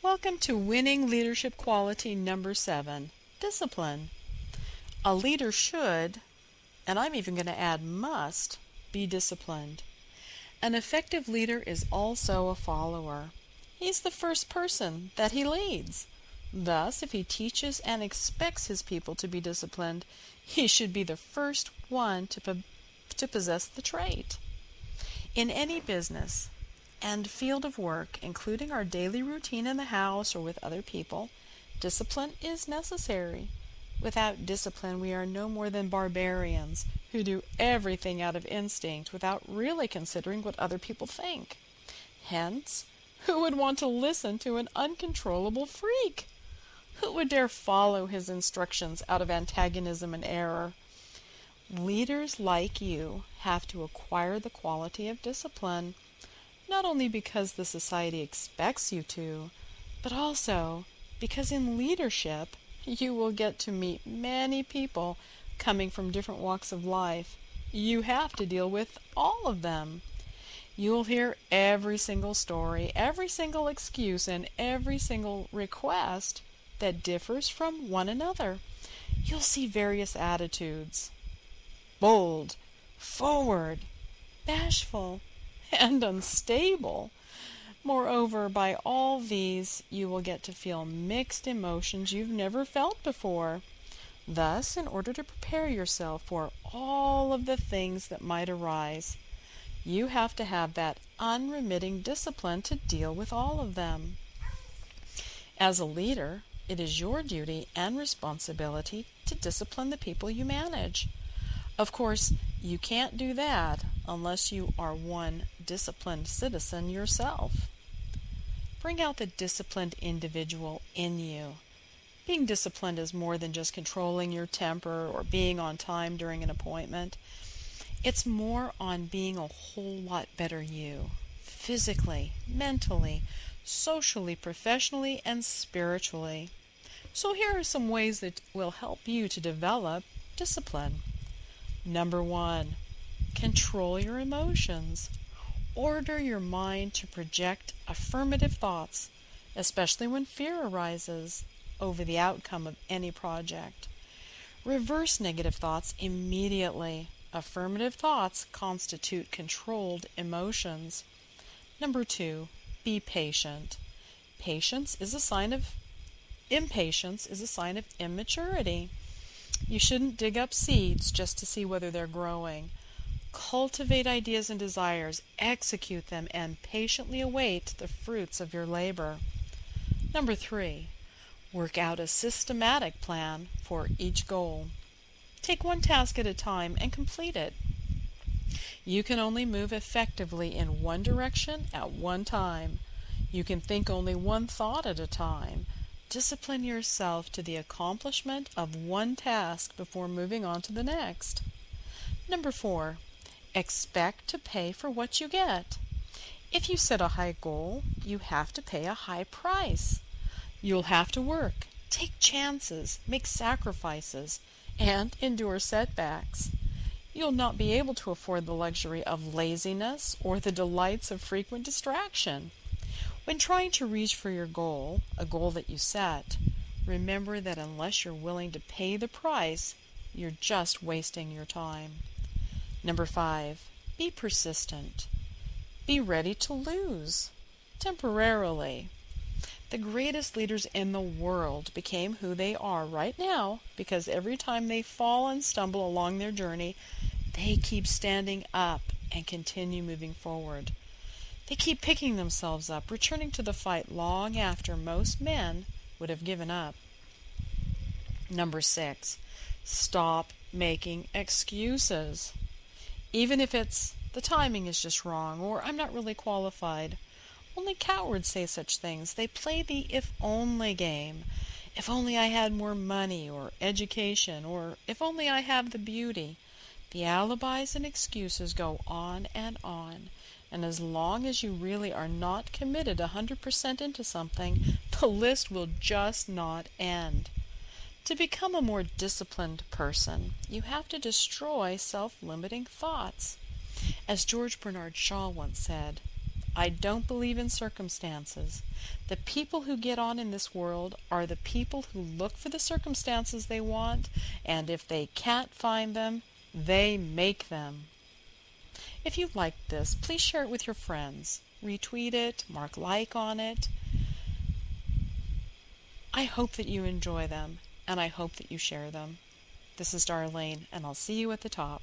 Welcome to winning leadership quality number 7, discipline. A leader should, and I'm even going to add must, be disciplined. An effective leader is also a follower. He's the first person that he leads. Thus, if he teaches and expects his people to be disciplined, he should be the first one to possess the trait. In any business and field of work, including our daily routine in the house or with other people, discipline is necessary. Without discipline, we are no more than barbarians who do everything out of instinct without really considering what other people think. Hence, who would want to listen to an uncontrollable freak? Who would dare follow his instructions out of antagonism and error? Leaders like you have to acquire the quality of discipline, not only because the society expects you to, but also because in leadership you will get to meet many people coming from different walks of life. You have to deal with all of them. You'll hear every single story, every single excuse, and every single request that differs from one another. You'll see various attitudes: bold, forward, bashful, and unstable. Moreover, by all these, you will get to feel mixed emotions you've never felt before. Thus, in order to prepare yourself for all of the things that might arise, you have to have that unremitting discipline to deal with all of them. As a leader, it is your duty and responsibility to discipline the people you manage. Of course, you can't do that unless you are one disciplined citizen yourself. Bring out the disciplined individual in you. Being disciplined is more than just controlling your temper or being on time during an appointment. It's more on being a whole lot better you, physically, mentally, socially, professionally, and spiritually. So here are some ways that will help you to develop discipline. Number 1, control your emotions. Order your mind to project affirmative thoughts, especially when fear arises over the outcome of any project. Reverse negative thoughts immediately. Affirmative thoughts constitute controlled emotions. Number 2, be patient. Impatience is a sign of immaturity. You shouldn't dig up seeds just to see whether they're growing. Cultivate ideas and desires, execute them, and patiently await the fruits of your labor. Number 3, work out a systematic plan for each goal. Take one task at a time and complete it. You can only move effectively in one direction at one time. You can think only one thought at a time. Discipline yourself to the accomplishment of one task before moving on to the next. Number 4, expect to pay for what you get. If you set a high goal, you have to pay a high price. You'll have to work, take chances, make sacrifices, and endure setbacks. You'll not be able to afford the luxury of laziness or the delights of frequent distraction. When trying to reach for your goal, a goal that you set, remember that unless you're willing to pay the price, you're just wasting your time. Number 5, be persistent. Be ready to lose, temporarily. The greatest leaders in the world became who they are right now because every time they fall and stumble along their journey, they keep standing up and continue moving forward. They keep picking themselves up, returning to the fight long after most men would have given up. Number 6, stop making excuses. Even if it's the timing is just wrong or I'm not really qualified. Only cowards say such things. They play the if-only game. If only I had more money or education, or if only I have the beauty. The alibis and excuses go on, and as long as you really are not committed 100% into something, the list will just not end. To become a more disciplined person, you have to destroy self-limiting thoughts. As George Bernard Shaw once said, I don't believe in circumstances. The people who get on in this world are the people who look for the circumstances they want, and if they can't find them, they make them. If you liked this, please share it with your friends. Retweet it, mark like on it. I hope that you enjoy them, and I hope that you share them. This is Darlene, and I'll see you at the top.